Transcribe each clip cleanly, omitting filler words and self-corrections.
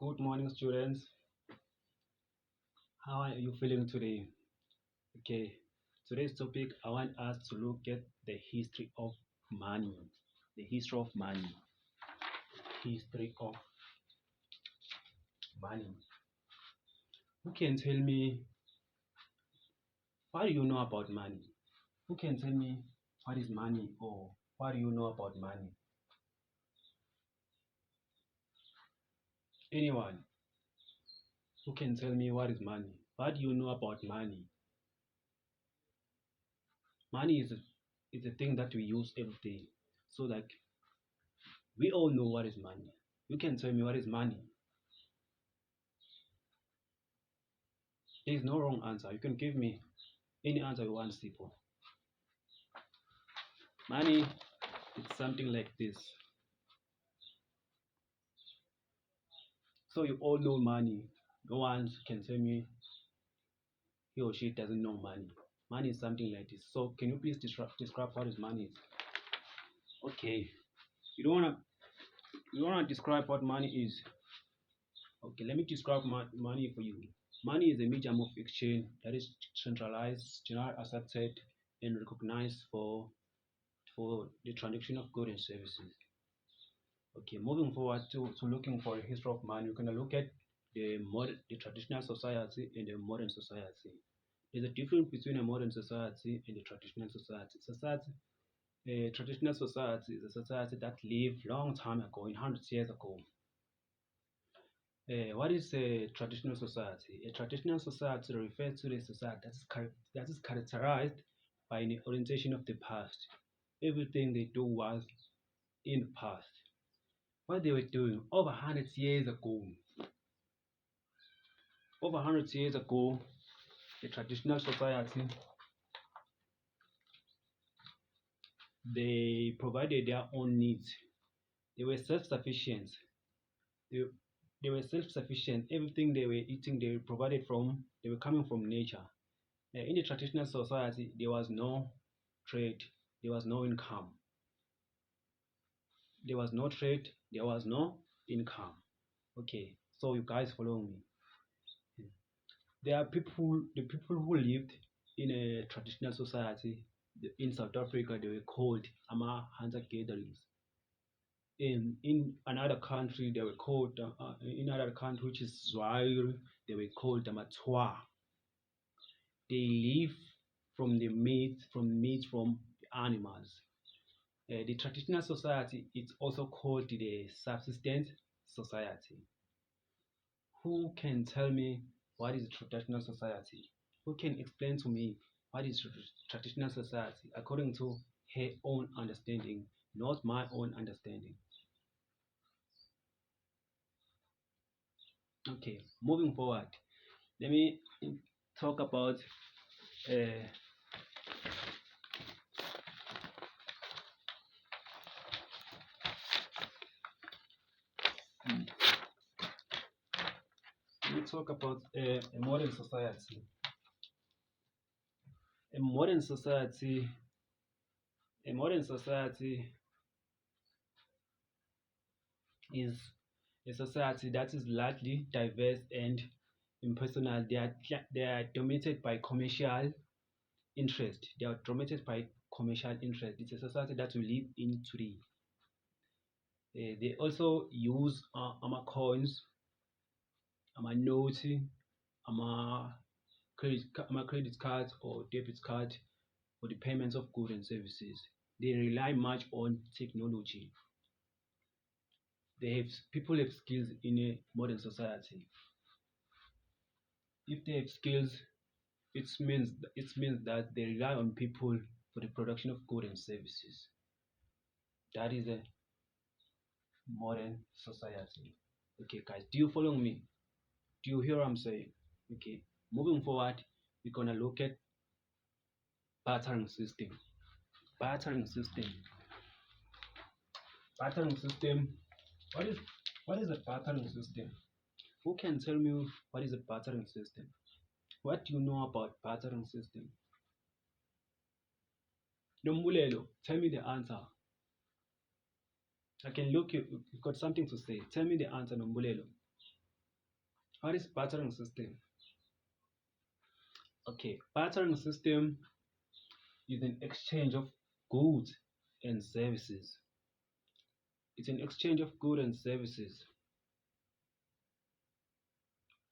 Good morning, students. How are you feeling today? Okay, today's topic I want us to look at the history of money. The history of money. History of money. Who can tell me what do you know about money? Who can tell me what is money or what do you know about money? Anyone who can tell me what is money? What do you know about money? Money is a thing that we use every day. So like we all know what is money. You can tell me what is money. There is no wrong answer. You can give me any answer you want, simple. Money, it's something like this. So you all know money. No one can tell me he or she doesn't know money. Money is something like this. So can you please describe what is money is? Okay. You don't wanna describe what money is. Okay, let me describe money for you. Money is a medium of exchange that is centralized, generally accepted, and recognized for the transaction of goods and services. Okay, moving forward to looking for a history of money, we're going to look at the traditional society and the modern society. There's a difference between a modern society and a traditional society. A traditional society is a society that lived long time ago, in hundreds of years ago. What is a traditional society? A traditional society refers to the society that is characterized by an orientation of the past. Everything they do was in the past. What they were doing over 100 years ago. Over 100 years ago, the traditional society, they provided their own needs. They were self-sufficient. They, they were self-sufficient. Everything they were eating, they were coming from nature. In the traditional society, there was no trade, there was no income. There was no trade, there was no income. Okay, so you guys follow me. There are the people who lived in a traditional society in South Africa, they were called Ama hunter gatherers. In another country, they were called in another country which is Zaire, they were called the Matwa. They live from meat from the animals. The traditional society is also called the subsistence society. Who can tell me what is a traditional society? Who can explain to me what is traditional society according to her own understanding, not my own understanding? Okay, moving forward, let me talk about uh, a modern society. A modern society, a modern society is a society that is largely diverse and impersonal. They are dominated by commercial interest. They are dominated by commercial interest. It's a society that we live in today. They also use coins, notes, credit cards or debit card for the payments of goods and services. They rely much on technology. People have skills in a modern society. If they have skills, it means that they rely on people for the production of goods and services. That is a modern society. Okay, guys, do you follow me? Do you hear what I'm saying? Okay, moving forward, we're gonna look at bartering system. Bartering system. Bartering system. What is what is a bartering system? Who can tell me what is a bartering system? What do you know about bartering system? Nombulelo, tell me the answer. I can look you. You've got something to say. Tell me the answer, Nombulelo. What is bartering system? Okay, bartering system is an exchange of goods and services. It's an exchange of goods and services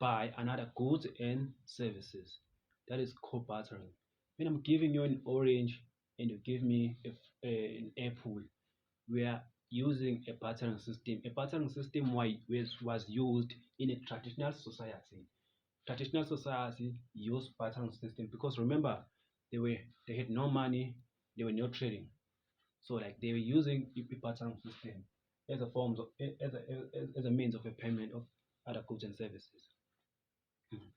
by another goods and services. That is called bartering. When I'm giving you an orange and you give me an apple, we are using a bartering system. A bartering system was used in a traditional society. Traditional society used bartering system because remember they had no money, they were not trading. So like they were using a bartering system as a form of as a means of a payment of other goods and services. Mhm.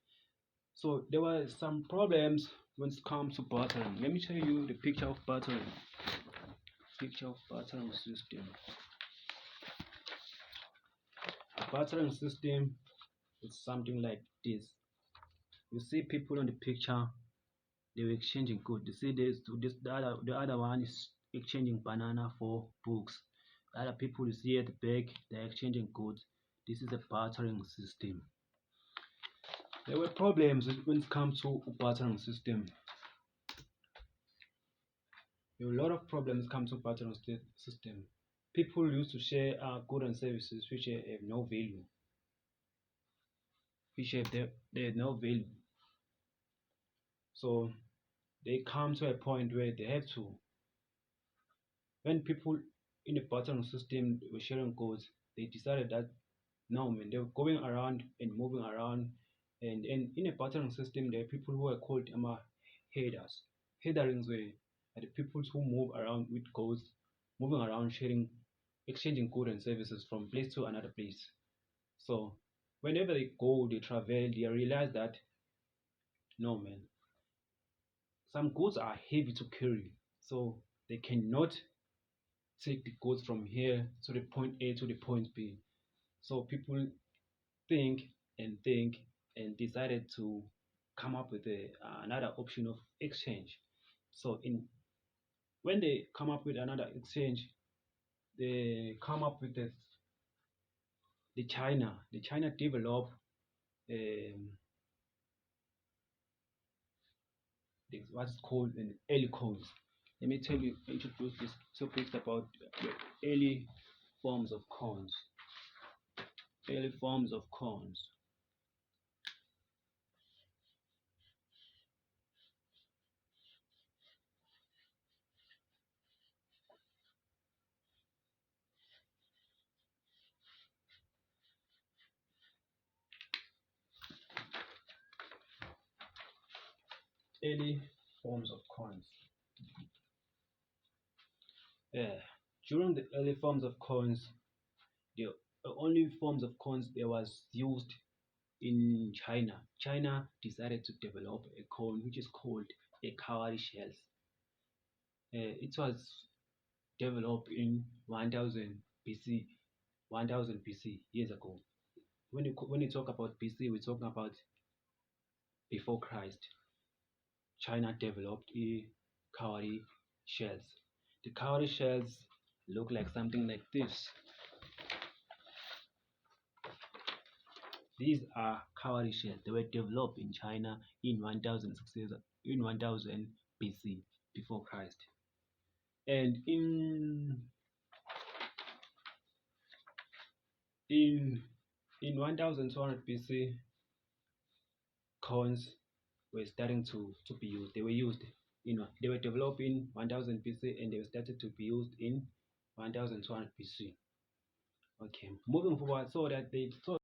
So there were some problems when it comes to bartering. Let me show you the picture of bartering. Picture of bartering system. A bartering system is something like this. You see people on the picture, they were exchanging goods. You see the other one is exchanging banana for books. The other people you see at the back, they're exchanging goods. This is a bartering system. There were problems when it comes to a bartering system. There were a lot of problems come to bartering system. People used to share goods and services which have no value, which they have no value. So they come to a point where they have to, when people in the bartering system were sharing goods, they decided that no man, they were going around and moving around, and in a bartering system there are people who are called headers. Headerings were are the people who move around with goods, moving around sharing, exchanging goods and services from place to another place. So whenever they go, they travel, they realize that no man, some goods are heavy to carry, so they cannot take the goods from here to the point A to the point B. So people think think and decided to come up with another option of exchange. So in when they come up with another exchange, they come up with the China. The China developed um, what's called an early coins. Let me introduce this topic about the early forms of coins. Early forms of coins. Early forms of coins. Yeah. During the early forms of coins, the only forms of coins that was used in China. China decided to develop a coin which is called a cowrie shells. It was developed in 1000 BC, 1000 BC years ago. When you talk about BC, we're talking about before Christ. China developed a cowrie shells. The cowrie shells look like something like this. These are cowrie shells. They were developed in China in 1000 BC before Christ. And in 1200 BC, coins were starting to be used. They were used, they were developed in 1000 BC and they were started to be used in 1200 BC. Okay, moving forward, so that they